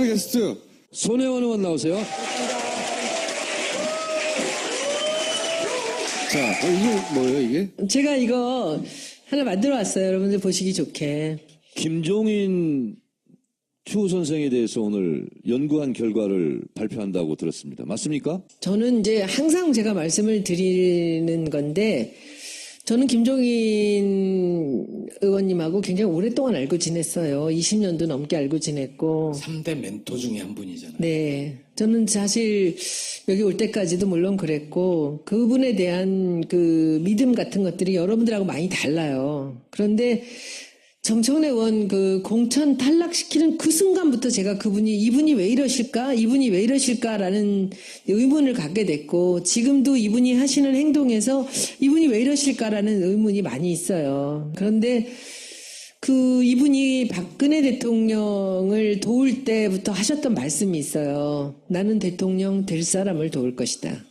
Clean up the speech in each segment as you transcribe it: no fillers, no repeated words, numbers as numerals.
게스트 손혜원 의원 나오세요. 자, 이게 뭐예요, 이게? 제가 이거 하나 만들어 왔어요. 여러분들 보시기 좋게. 김종인 추 선생에 대해서 오늘 연구한 결과를 발표한다고 들었습니다. 맞습니까? 저는 이제 항상 제가 말씀을 드리는 건데, 저는 김종인 의원님하고 굉장히 오랫동안 알고 지냈어요. 20년도 넘게 알고 지냈고. 3대 멘토 중에 한 분이잖아요. 네. 저는 사실 여기 올 때까지도 물론 그랬고, 그분에 대한 그 믿음 같은 것들이 여러분들하고 많이 달라요. 그런데 정청래 의원 그 공천 탈락시키는 그 순간부터 제가 이분이 왜 이러실까라는 의문을 갖게 됐고, 지금도 이분이 하시는 행동에서 이분이 왜 이러실까라는 의문이 많이 있어요. 그런데 이분이 박근혜 대통령을 도울 때부터 하셨던 말씀이 있어요. 나는 대통령 될 사람을 도울 것이다.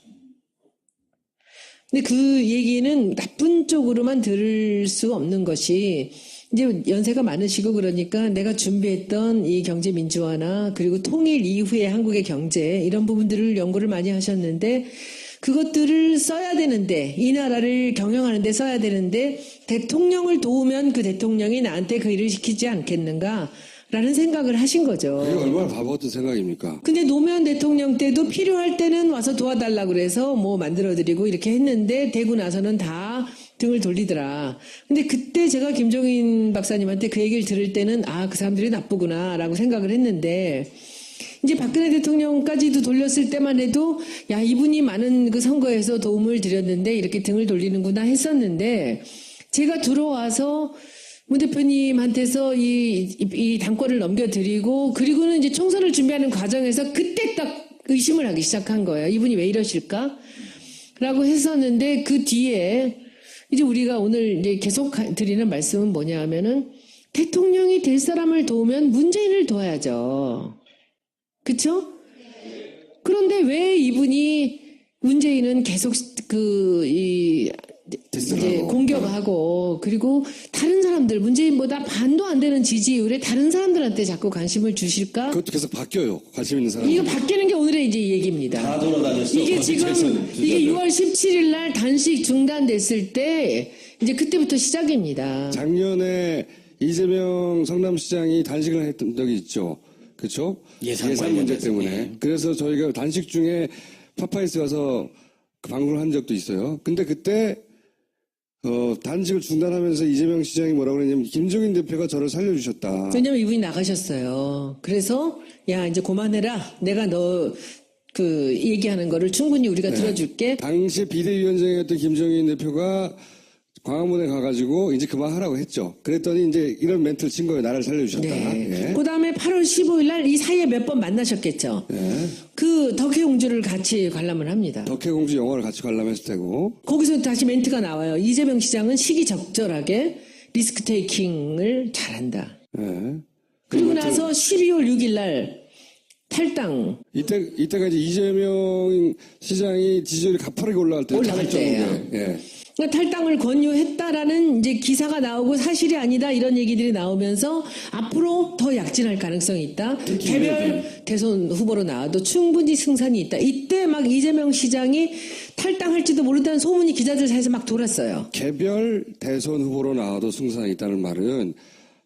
근데 그 얘기는 나쁜 쪽으로만 들을 수 없는 것이, 이제 연세가 많으시고 그러니까 내가 준비했던 이 경제 민주화나 그리고 통일 이후의 한국의 경제 이런 부분들을 연구를 많이 하셨는데, 그것들을 써야 되는데, 이 나라를 경영하는데 써야 되는데, 대통령을 도우면 그 대통령이 나한테 그 일을 시키지 않겠는가 라는 생각을 하신 거죠. 이게 얼마나 바보 같은 생각입니까? 근데 노무현 대통령 때도 필요할 때는 와서 도와달라고 그래서 뭐 만들어드리고 이렇게 했는데, 되고 나서는 다 등을 돌리더라. 근데 그때 제가 김종인 박사님한테 그 얘기를 들을 때는 그 사람들이 나쁘구나 라고 생각을 했는데, 이제 박근혜 대통령까지도 돌렸을 때만 해도 이분이 많은 그 선거에서 도움을 드렸는데 이렇게 등을 돌리는구나 했었는데, 제가 들어와서 문 대표님한테서 이 당권을 넘겨드리고, 그리고는 이제 총선을 준비하는 과정에서 그때 딱 의심을 하기 시작한 거예요. 이분이 왜 이러실까? 라고 했었는데, 그 뒤에 이제 우리가 오늘 이제 계속 드리는 말씀은 뭐냐 하면은, 대통령이 될 사람을 도우면 문재인을 도와야죠. 그쵸? 그런데 왜 이분이 문재인은 계속 이제 공격하고, 그리고 다른 사람들, 문재인보다 반도 안 되는 지지율에 다른 사람들한테 자꾸 관심을 주실까? 그것도 계속 바뀌어요. 관심 있는 사람. 이거 바뀌는 게 오늘의 이제 얘기입니다. 다 돌아다녔어. 이게 지금, 이게 6월 17일 날 단식 중단됐을 때, 이제 그때부터 시작입니다. 작년에 이재명 성남시장이 단식을 했던 적이 있죠. 그렇죠? 예산 문제 관련해서, 때문에. 예. 그래서 저희가 단식 중에 파파이스 가서 방문을 한 적도 있어요. 근데 그때 단식을 중단하면서 이재명 시장이 뭐라고 그랬냐면, 김종인 대표가 저를 살려주셨다. 왜냐면 이분이 나가셨어요. 그래서 이제 그만해라. 내가 너 얘기하는 거를 충분히 우리가 들어줄게. 당시 비대위원장이었던 김종인 대표가 광화문에 가가지고 이제 그만하라고 했죠. 그랬더니 이제 이런 멘트를 친 거예요. 나를 살려주셨다. 네. 예. 그 다음에 8월 15일 날 이 사이에 몇 번 만나셨겠죠. 예. 그 덕혜공주를 같이 관람을 합니다. 덕혜공주 영화를 같이 관람했을 테고. 거기서 다시 멘트가 나와요. 이재명 시장은 시기적절하게 리스크 테이킹을 잘한다. 예. 그리고 나서 12월 6일 날 탈당. 이때가 이제 이재명 시장이 지지율이 가파르게 올라갈 때예요. 예. 그러니까 탈당을 권유했다라는 이제 기사가 나오고 사실이 아니다 이런 얘기들이 나오면서 앞으로 더 약진할 가능성이 있다. 개별 대선 후보로 나와도 충분히 승산이 있다. 이때 막 이재명 시장이 탈당할지도 모른다는 소문이 기자들 사이에서 막 돌았어요. 개별 대선 후보로 나와도 승산이 있다는 말은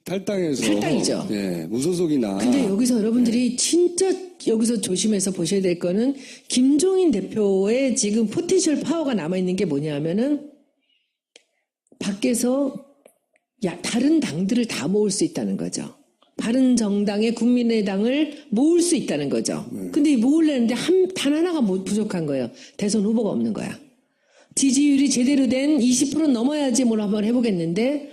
탈당이죠. 예, 무소속이나. 근데 여기서 여러분들이 진짜 여기서 조심해서 보셔야 될 거는, 김종인 대표의 지금 포텐셜 파워가 남아있는 게 뭐냐 하면은, 밖에서 다른 당들을 다 모을 수 있다는 거죠. 바른정당의 국민의당을 모을 수 있다는 거죠. 근데 모으려는데 단 하나가 부족한 거예요. 대선 후보가 없는 거야. 지지율이 제대로 된 20% 넘어야지 뭘 한번 해보겠는데,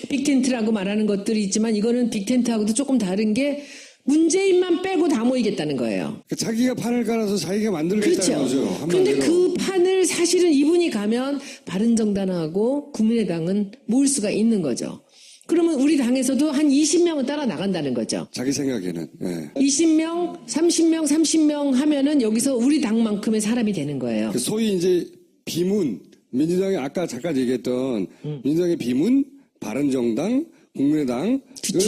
빅텐트라고 말하는 것들이 있지만 이거는 빅텐트하고도 조금 다른 게, 문재인만 빼고 다 모이겠다는 거예요. 자기가 판을 깔아서 자기가 만들겠다는 그렇죠. 거죠. 그런데 그 판을 사실은 이분이 가면 바른정당하고 국민의당은 모을 수가 있는 거죠. 그러면 우리 당에서도 한 20명은 따라 나간다는 거죠. 자기 생각에는. 예. 20명, 30명 하면은 여기서 우리 당만큼의 사람이 되는 거예요. 소위 이제 비문, 민주당이 아까 잠깐 얘기했던 민주당의 비문, 바른정당, 국민의당을 그쵸.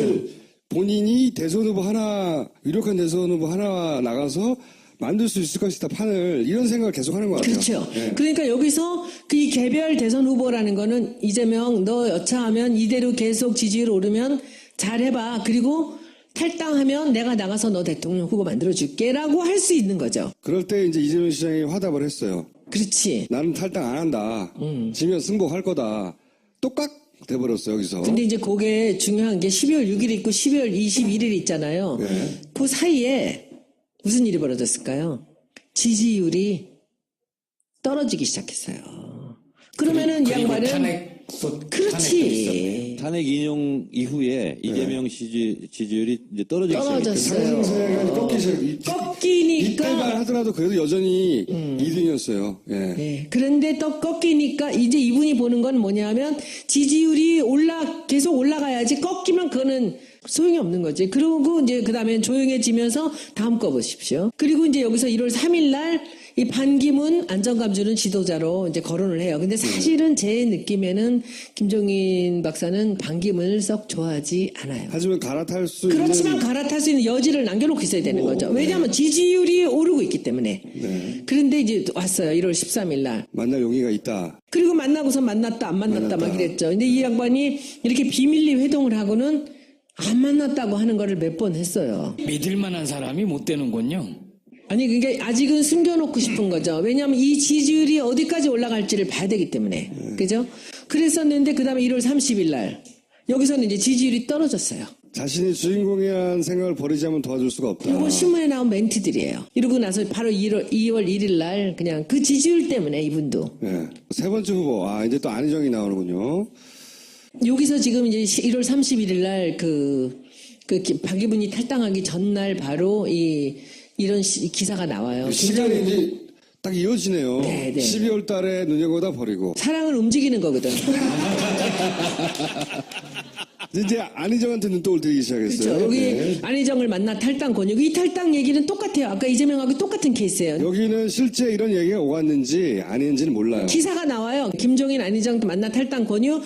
본인이 대선 후보 하나, 유력한 대선 후보 하나 나가서 만들 수 있을 것이다, 판을. 이런 생각을 계속 하는 것 같아요. 그렇죠. 예. 그러니까 여기서 그 이 개별 대선 후보라는 거는 이재명 너 여차하면 이대로 계속 지지율 오르면 잘해봐. 그리고 탈당하면 내가 나가서 너 대통령 후보 만들어줄게라고 할 수 있는 거죠. 그럴 때 이제 이재명 시장이 화답을 했어요. 그렇지. 나는 탈당 안 한다. 지면 승복할 거다. 똑같 돼버렸어, 여기서. 근데 이제 그게 중요한 게 12월 6일 있고 12월 21일 있잖아요. 네. 그 사이에 무슨 일이 벌어졌을까요? 지지율이 떨어지기 시작했어요. 그러면은 이 그리고 양반은 탄핵도 그렇지. 탄핵 인용 이후에 이재명 지지율이 이제 떨어지기 시작했죠. 떨어졌어요. 상승세가 꺾이기 꺾이니까 이때만 하더라도 그래도 여전히 2등이었어요. 예. 네. 그런데 또 꺾이니까 이제 이분이 보는 건 뭐냐면 지지율이 계속 올라가야지 꺾이면 그거는 소용이 없는 거지. 그러고 이제 그 다음에 조용해지면서 다음 거 보십시오. 그리고 이제 여기서 1월 3일 날 이 반기문 안정감 주는 지도자로 이제 거론을 해요. 근데 사실은 제 느낌에는 김종인 박사는 반기문을 썩 좋아하지 않아요. 하지만 갈아탈 수 그렇지만 있는 갈아탈 수 있는 여지를 남겨놓고 있어야 되는 거죠. 왜냐하면 지지율이 오르고 있기 때문에. 그런데 이제 왔어요. 1월 13일 날. 만날 용의가 있다. 그리고 만나고서 만났다 안 만났다 막 이랬죠. 근데 이 양반이 이렇게 비밀리 회동을 하고는 안 만났다고 하는 거를 몇 번 했어요. 믿을 만한 사람이 못 되는군요. 아니 그러니까 아직은 숨겨놓고 싶은 거죠. 왜냐하면 이 지지율이 어디까지 올라갈지를 봐야 되기 때문에. 그죠? 그랬었는데 그 다음에 1월 30일 날 여기서는 이제 지지율이 떨어졌어요. 자신이 주인공이라는 생각을 버리자면 도와줄 수가 없다. 이거 신문에 나온 멘트들이에요. 이러고 나서 바로 2월 1일 날 그냥 그 지지율 때문에 이분도. 예. 세 번째 후보. 이제 또 안희정이 나오는군요. 여기서 지금 이제 1월 31일 날 박기분이 탈당하기 전날 바로 이런 기사가 나와요. 시간이 이제 딱 이어지네요. 네, 네. 12월 달에 눈여겨다 버리고. 사랑을 움직이는 거거든. 이제 안희정한테 눈독을 들이기 시작했어요. 그렇죠. 여기 네. 안희정을 만나 탈당 권유. 이 탈당 얘기는 똑같아요. 아까 이재명하고 똑같은 케이스예요. 여기는 실제 이런 얘기가 오갔는지 아닌지는 몰라요. 기사가 나와요. 김종인 안희정 만나 탈당 권유.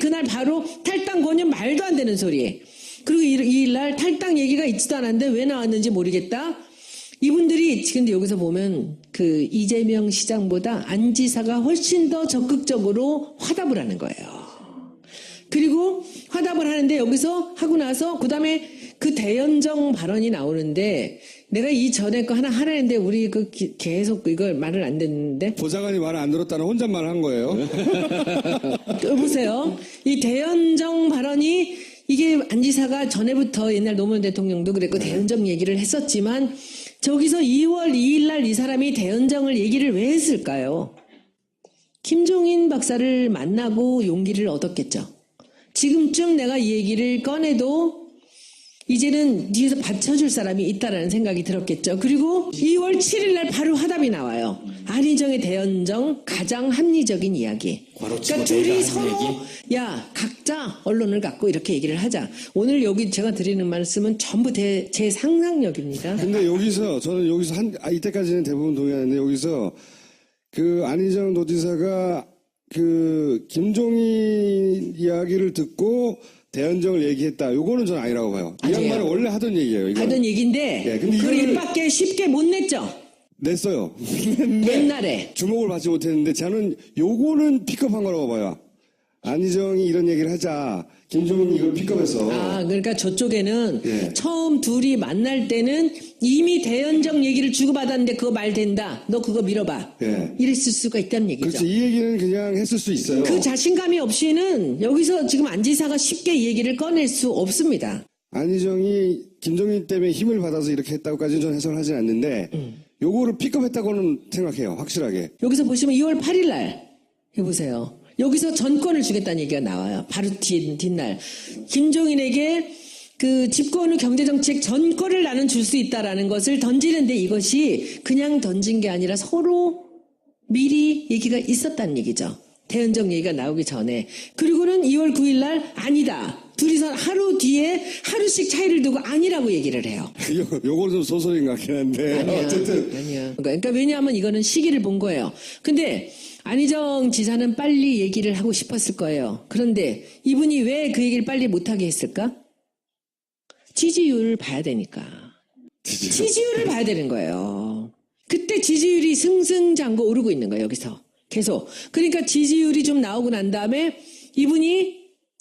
그날 바로 탈당 권유 말도 안 되는 소리. 그리고 이 날 탈당 얘기가 있지도 않았는데 왜 나왔는지 모르겠다. 이분들이 근데 여기서 보면 그 이재명 시장보다 안 지사가 훨씬 더 적극적으로 화답을 하는 거예요. 그리고 화답을 하는데 여기서 하고 나서 그다음에 그 대연정 발언이 나오는데 내가 이 전에 거 하나 하라는데 우리 계속 이걸 말을 안 듣는데 보좌관이 말을 안 들었다는 혼잣말 한 거예요. 보세요. 이 대연정 발언이 이게 안 지사가 전에부터 옛날 노무현 대통령도 그랬고 대연정 얘기를 했었지만 저기서 2월 2일 날 이 사람이 대연정을 얘기를 왜 했을까요? 김종인 박사를 만나고 용기를 얻었겠죠. 지금쯤 내가 이 얘기를 꺼내도 이제는 뒤에서 받쳐줄 사람이 있다라는 생각이 들었겠죠. 그리고 2월 7일 날 바로 화답이 나와요. 안희정의 대연정 가장 합리적인 이야기. 괄호치고 그러니까 둘이 내가 서로 하는 야 각자 언론을 갖고 이렇게 얘기를 하자. 오늘 여기 제가 드리는 말씀은 전부 제 상상력입니다. 근데 저는 여기서 이때까지는 대부분 동의하는데 여기서 그 안희정 도지사가 그 김종인 이야기를 듣고 대연정을 얘기했다. 요거는 저는 아니라고 봐요. 이 아니에요. 양반은 원래 하던 얘기예요. 이거. 하던 얘기인데 네, 근데 그걸 이거를- 입밖에 쉽게 못 냈죠. 냈어요. 근데 옛날에. 주목을 받지 못했는데 저는 요거는 픽업한 거라고 봐요. 안희정이 이런 얘기를 하자. 김종인이 이걸 픽업해서. 그러니까 저쪽에는 예. 처음 둘이 만날 때는 이미 대연정 얘기를 주고받았는데 그거 말 된다. 너 그거 밀어봐. 예. 이랬을 수가 있다는 얘기죠. 그렇죠. 이 얘기는 그냥 했을 수 있어요. 그 자신감이 없이는 여기서 지금 안 지사가 쉽게 이 얘기를 꺼낼 수 없습니다. 안희정이 김종인 때문에 힘을 받아서 이렇게 했다고까지는 저는 해석을 하진 않는데 요거를 픽업했다고는 생각해요. 확실하게. 여기서 보시면 2월 8일 날 해보세요. 여기서 전권을 주겠다는 얘기가 나와요. 바로 뒷날. 김종인에게 그 집권후 경제정책 전권을 나는 줄 수 있다라는 것을 던지는데 이것이 그냥 던진 게 아니라 서로 미리 얘기가 있었다는 얘기죠. 대연정 얘기가 나오기 전에. 그리고는 2월 9일 날 아니다. 둘이서 하루 뒤에 하루씩 차이를 두고 아니라고 얘기를 해요. 요거는 좀 소설인 것 같긴 한데. 아니야. 어쨌든. 아니야. 그러니까 왜냐하면 이거는 시기를 본 거예요. 근데 안희정 지사는 빨리 얘기를 하고 싶었을 거예요. 그런데 이분이 왜 그 얘기를 빨리 못하게 했을까? 지지율을 봐야 되니까. 지지율을 봐야 되는 거예요. 그때 지지율이 승승장구 오르고 있는 거예요, 여기서. 계속. 그러니까 지지율이 좀 나오고 난 다음에 이분이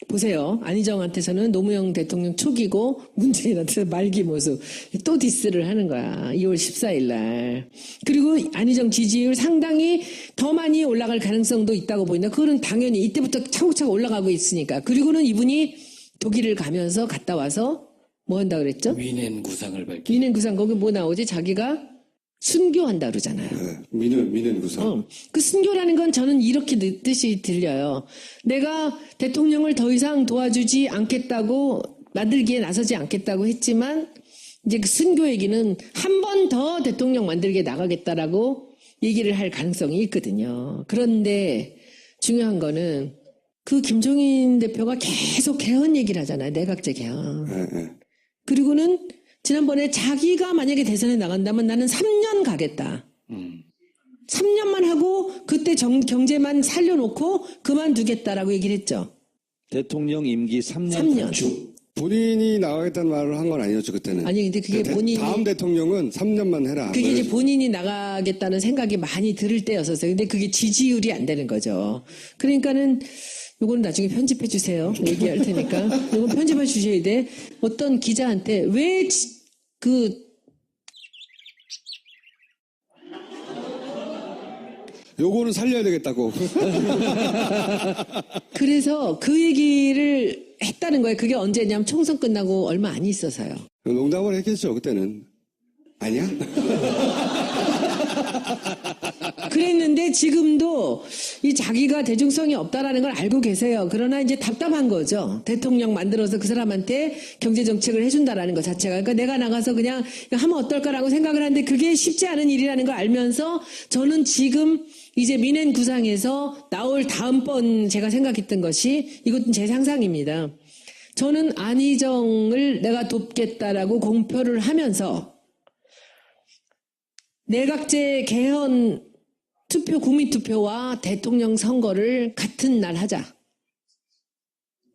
보세요. 안희정한테서는 노무현 대통령 초기고 문재인한테 말기 모습. 또 디스를 하는 거야. 2월 14일 날. 그리고 안희정 지지율 상당히 더 많이 올라갈 가능성도 있다고 보인다. 그거는 당연히 이때부터 차곡차곡 올라가고 있으니까. 그리고는 이분이 독일을 가면서 갔다 와서 뭐 한다 그랬죠? 위낸 구상을 밝히. 민행 구상 거기 뭐 나오지? 자기가 순교한다 그러잖아요. 네, 민은 구상. 그 순교라는 건 저는 이렇게 뜻이 들려요. 내가 대통령을 더 이상 도와주지 않겠다고 만들기에 나서지 않겠다고 했지만 이제 그 순교 얘기는 한 번 더 대통령 만들기에 나가겠다라고 얘기를 할 가능성이 있거든요. 그런데 중요한 거는 그 김종인 대표가 계속 개헌 얘기를 하잖아요. 내각제 개헌. 네. 그리고는 지난번에 자기가 만약에 대선에 나간다면 나는 3년 가겠다. 3년만 하고 그때 경제만 살려놓고 그만두겠다라고 얘기를 했죠. 대통령 임기 3년 3년. 단축. 본인이 나가겠다는 말을 한 건 아니었죠, 그때는. 아니 근데 그게 본인이 다음 대통령은 3년만 해라. 그게 이제 본인이 나가겠다는 생각이 많이 들을 때였었어요. 근데 그게 지지율이 안 되는 거죠. 그러니까는 요거는 나중에 편집해 주세요. 얘기할 테니까. 요건 편집해 주셔야 돼. 어떤 기자한테 왜 요거는 살려야 되겠다고. 그래서 그 얘기를 했다는 거예요. 그게 언제냐면 총선 끝나고 얼마 안 있어서요. 농담을 했겠죠, 그때는. 아니야? 그랬는데 지금도 이 자기가 대중성이 없다라는 걸 알고 계세요. 그러나 이제 답답한 거죠. 대통령 만들어서 그 사람한테 경제정책을 해준다라는 것 자체가. 그러니까 내가 나가서 그냥 하면 어떨까라고 생각을 하는데 그게 쉽지 않은 일이라는 걸 알면서 저는 지금 이제 민행 구상에서 나올 다음번 제가 생각했던 것이 이것은 제 상상입니다. 저는 안희정을 내가 돕겠다라고 공표를 하면서 내각제 개헌 투표, 국민투표와 대통령 선거를 같은 날 하자.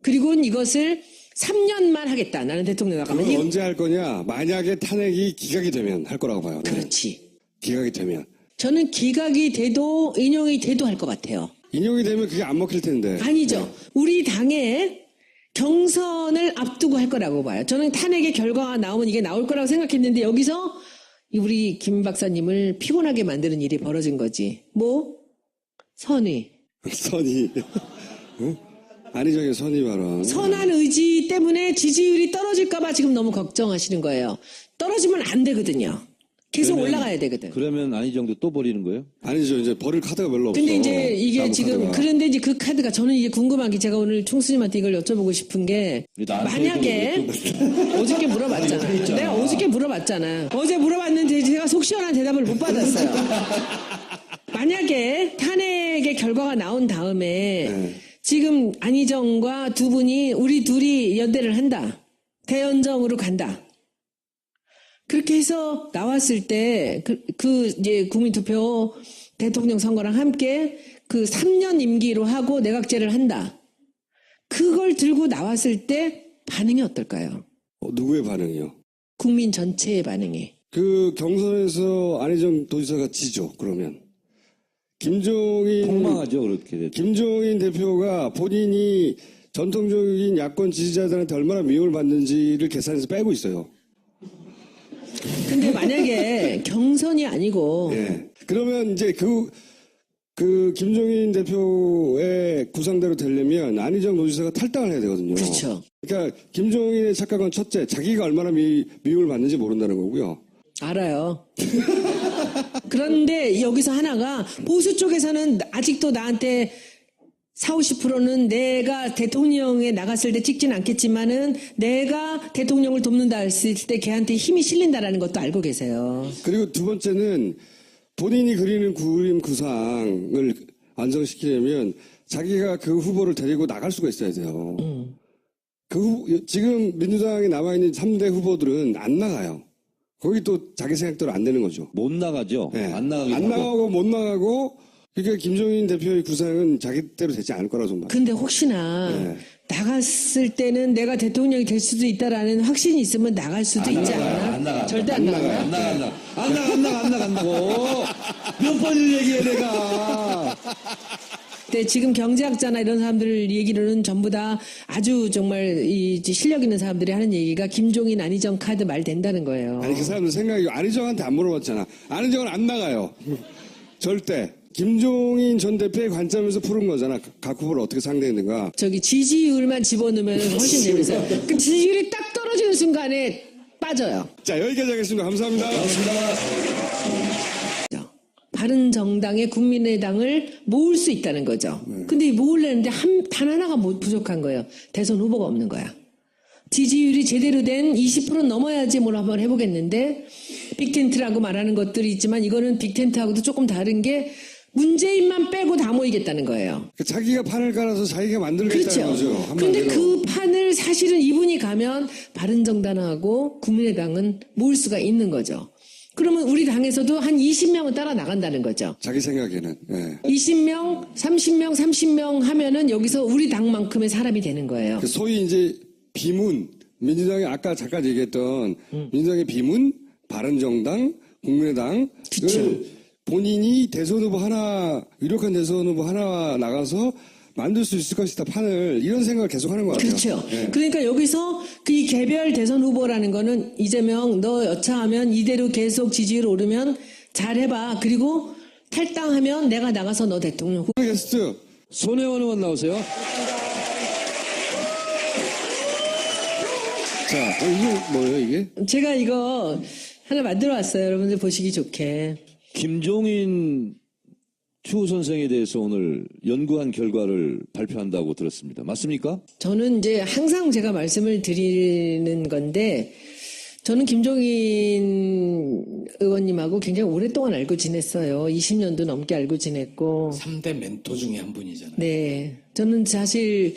그리고 이것을 3년만 하겠다. 나는 대통령 나가면. 그건 언제 할 거냐? 만약에 탄핵이 기각이 되면 할 거라고 봐요. 나는. 그렇지. 기각이 되면. 저는 기각이 돼도 인용이 돼도 할 것 같아요. 인용이 되면 그게 안 먹힐 텐데. 아니죠. 우리 당에 경선을 앞두고 할 거라고 봐요. 저는 탄핵의 결과가 나오면 이게 나올 거라고 생각했는데 여기서 우리 김 박사님을 피곤하게 만드는 일이 벌어진 거지. 뭐? 선의. 선이. 응? 안희정의 선의 발언. 선한 의지 때문에 지지율이 떨어질까봐 지금 너무 걱정하시는 거예요. 떨어지면 안 되거든요. 계속 올라가야 되거든. 그러면 안희정도 또 버리는 거예요? 아니죠. 이제 버릴 카드가 별로 없어. 근데 이제 이게 남은 지금 카드가. 그런데 이제 그 카드가 저는 이게 궁금한 게 제가 오늘 총수님한테 이걸 여쭤보고 싶은 게 만약에 어저께 물어봤잖아. 내가 어저께 물어봤잖아. 어제 물어봤는데 제가 속 시원한 대답을 못 받았어요. 만약에 탄핵의 결과가 나온 다음에 지금 안희정과 두 분이 우리 둘이 연대를 한다. 대연정으로 간다. 그렇게 해서 나왔을 때, 이제 국민투표 대통령 선거랑 함께 그 3년 임기로 하고 내각제를 한다. 그걸 들고 나왔을 때 반응이 어떨까요? 누구의 반응이요? 국민 전체의 반응이. 그 경선에서 안희정 도지사가 지죠, 그러면. 폭망하죠, 그렇게 되죠. 김종인 대표가 본인이 전통적인 야권 지지자들한테 얼마나 미움을 받는지를 계산해서 빼고 있어요. 근데 만약에 경선이 아니고 예. 그러면 이제 그 김종인 대표의 구상대로 되려면 안희정 도지사가 탈당을 해야 되거든요. 그렇죠. 그러니까 김종인의 착각은 첫째, 자기가 얼마나 미움을 받는지 모른다는 거고요. 알아요. 그런데 여기서 하나가 보수 쪽에서는 아직도 나한테 40, 50%는 내가 대통령에 나갔을 때 찍진 않겠지만은 내가 대통령을 돕는다 했을 때 걔한테 힘이 실린다라는 것도 알고 계세요. 그리고 두 번째는 본인이 그리는 그림 구상을 완성시키려면 자기가 그 후보를 데리고 나갈 수가 있어야 돼요. 지금 민주당에 남아있는 3대 후보들은 안 나가요. 거기 또 자기 생각대로 안 되는 거죠. 못 나가죠. 예. 안 나가기도 안 하고. 나가고 못 나가고 그러니까 김종인 대표의 구상은 자기대로 되지 않을 거라고 생각합니다. 근데 혹시나 네. 나갔을 때는 내가 대통령이 될 수도 있다라는 확신이 있으면 나갈 수도 있지 않나? 안 나가. 절대 안 나가요? 안 나간다고. 몇 번을 얘기해, 내가. 네, 지금 경제학자나 이런 사람들 얘기로는 전부 다 아주 정말 이 실력 있는 사람들이 하는 얘기가 김종인 안희정 카드 말 된다는 거예요. 아니 그 사람들 생각이 안희정한테 안 물어봤잖아. 안희정은 안 나가요. 절대. 김종인 전 대표의 관점에서 푸른 거잖아. 각 후보를 어떻게 상대했는가. 저기 지지율만 집어넣으면 훨씬 재밌어요. 그 지지율이 딱 떨어지는 순간에 빠져요. 자 여기까지 하겠습니다. 감사합니다. 바른정당의 국민의당을 모을 수 있다는 거죠. 근데 모으려는데 단 하나가 부족한 거예요. 대선 후보가 없는 거야. 지지율이 제대로 된 20% 넘어야지 뭘 한번 해보겠는데 빅텐트라고 말하는 것들이 있지만 이거는 빅텐트하고도 조금 다른 게 문재인만 빼고 다 모이겠다는 거예요. 자기가 판을 깔아서 자기가 만들겠다는 그렇죠. 거죠. 근데 한마디로. 그 판을 사실은 이분이 가면 바른정당하고 국민의당은 모을 수가 있는 거죠. 그러면 우리 당에서도 한 20명은 따라 나간다는 거죠. 자기 생각에는. 예. 20명, 30명, 30명 하면은 여기서 우리 당만큼의 사람이 되는 거예요. 그 소위 이제 비문, 민주당이 아까 잠깐 얘기했던 민주당의 비문, 바른정당, 국민의당 그쵸. 본인이 대선 후보 하나, 유력한 대선 후보 하나 나가서 만들 수 있을 것이다 판을 이런 생각을 계속 하는 것 같아요. 그렇죠. 예. 그러니까 여기서 이 개별 대선 후보라는 거는 이재명 너 여차하면 이대로 계속 지지율 오르면 잘해봐. 그리고 탈당하면 내가 나가서 너 대통령 후보. 게스트 손혜원 의원 나오세요. 자, 이게 뭐예요 이게? 제가 이거 하나 만들어 왔어요. 여러분들 보시기 좋게. 김종인 추 선생에 대해서 오늘 연구한 결과를 발표한다고 들었습니다. 맞습니까? 저는 이제 항상 제가 말씀을 드리는 건데 저는 김종인 의원님하고 굉장히 오랫동안 알고 지냈어요. 20년도 넘게 알고 지냈고. 3대 멘토 중에 한 분이잖아요. 네. 저는 사실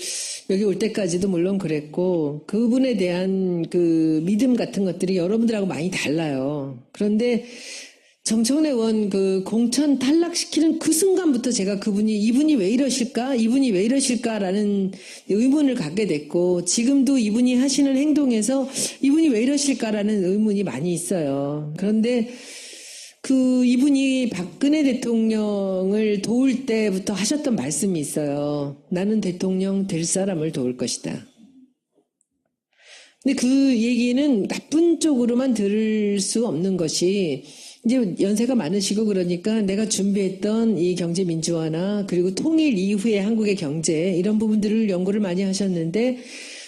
여기 올 때까지도 물론 그랬고 그분에 대한 그 믿음 같은 것들이 여러분들하고 많이 달라요. 그런데 정청래 의원 그 공천 탈락시키는 그 순간부터 제가 이분이 왜 이러실까라는 의문을 갖게 됐고 지금도 이분이 하시는 행동에서 이분이 왜 이러실까라는 의문이 많이 있어요. 그런데 이분이 박근혜 대통령을 도울 때부터 하셨던 말씀이 있어요. 나는 대통령 될 사람을 도울 것이다. 근데 그 얘기는 나쁜 쪽으로만 들을 수 없는 것이 이제 연세가 많으시고 그러니까 내가 준비했던 이 경제 민주화나 그리고 통일 이후의 한국의 경제 이런 부분들을 연구를 많이 하셨는데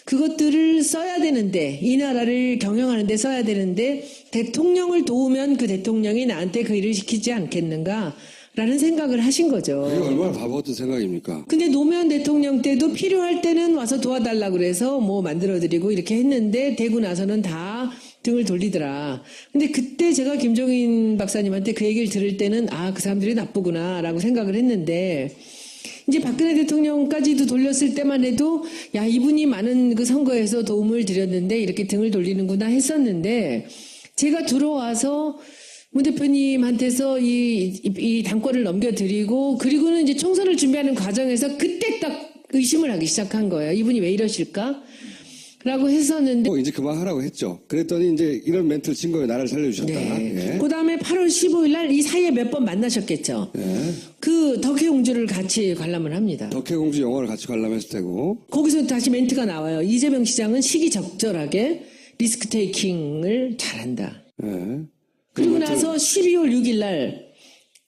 그것들을 써야 되는데 이 나라를 경영하는 데 써야 되는데 대통령을 도우면 그 대통령이 나한테 그 일을 시키지 않겠는가 라는 생각을 하신 거죠. 이게 얼마나 바보 같은 생각입니까? 근데 노무현 대통령 때도 필요할 때는 와서 도와달라 그래서 뭐 만들어드리고 이렇게 했는데 되고 나서는 다 등을 돌리더라. 근데 그때 제가 김종인 박사님한테 그 얘기를 들을 때는 그 사람들이 나쁘구나 라고 생각을 했는데 이제 박근혜 대통령까지도 돌렸을 때만 해도 이분이 많은 그 선거에서 도움을 드렸는데 이렇게 등을 돌리는구나 했었는데 제가 들어와서 문 대표님한테서 이 당권을 넘겨드리고 그리고는 이제 총선을 준비하는 과정에서 그때 딱 의심을 하기 시작한 거예요. 이분이 왜 이러실까? 라고 했었는데 이제 그만하라고 했죠. 그랬더니 이제 이런 멘트를 친 거예요. 나를 살려주셨다. 네. 예. 그 다음에 8월 15일 날 이 사이에 몇 번 만나셨겠죠. 그 덕혜공주를 같이 관람을 합니다. 덕혜공주 영화를 같이 관람했을 테고. 거기서 다시 멘트가 나와요. 이재명 시장은 시기적절하게 리스크 테이킹을 잘한다. 예. 그리고 나서 12월 6일 날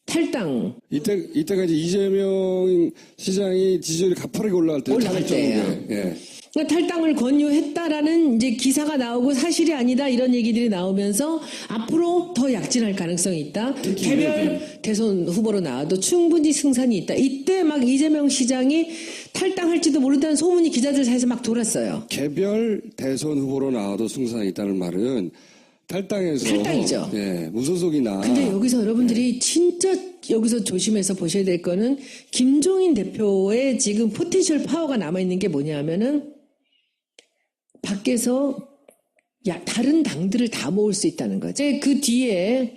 탈당 이때가 이제 이재명 시장이 지지율이 가파르게 올라갈 올라갈 때예요. 예. 그러니까 탈당을 권유했다라는 이제 기사가 나오고 사실이 아니다 이런 얘기들이 나오면서 앞으로 더 약진할 가능성이 있다. 개별 대선 후보로 나와도 충분히 승산이 있다. 이때 막 이재명 시장이 탈당할지도 모른다는 소문이 기자들 사이에서 막 돌았어요. 개별 대선 후보로 나와도 승산이 있다는 말은 탈당이죠. 예, 무소속이나. 근데 여기서 여러분들이 진짜 여기서 조심해서 보셔야 될 거는 김종인 대표의 지금 포텐셜 파워가 남아있는 게 뭐냐면은 밖에서 다른 당들을 다 모을 수 있다는 거죠. 그 뒤에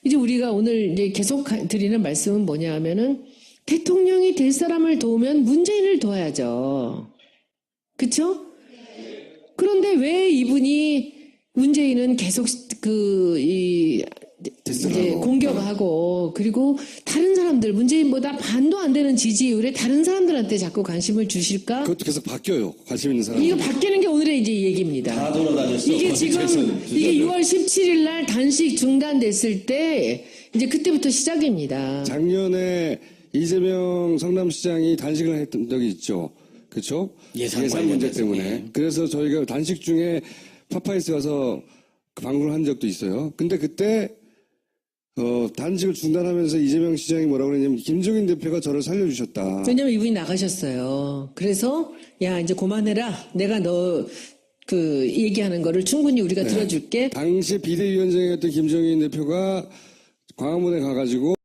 이제 우리가 오늘 이제 계속 드리는 말씀은 뭐냐 하면은 대통령이 될 사람을 도우면 문재인을 도와야죠. 그쵸? 그런데 왜 이분이 문재인은 계속 이제 공격하고 그리고 다른 사람들 문재인보다 반도 안 되는 지지율에 다른 사람들한테 자꾸 관심을 주실까? 그것도 계속 바뀌어요. 관심 있는 사람. 이거 바뀌는 게 오늘의 이제 얘기입니다. 다 돌아다녔어. 이게 지금 이게 6월 17일 날 단식 중단됐을 때 이제 그때부터 시작입니다. 작년에 이재명 성남시장이 단식을 했던 적이 있죠. 그렇죠? 예산 문제 관련해서. 때문에. 네. 그래서 저희가 단식 중에 파파이스 가서 방문을 한 적도 있어요. 근데 그때 단식을 중단하면서 이재명 시장이 뭐라고 그랬냐면 김종인 대표가 저를 살려주셨다. 왜냐면 이분이 나가셨어요. 그래서 야 이제 그만해라. 내가 너 얘기하는 거를 충분히 우리가 들어줄게. 당시 비대위원장이었던 김종인 대표가 광화문에 가가지고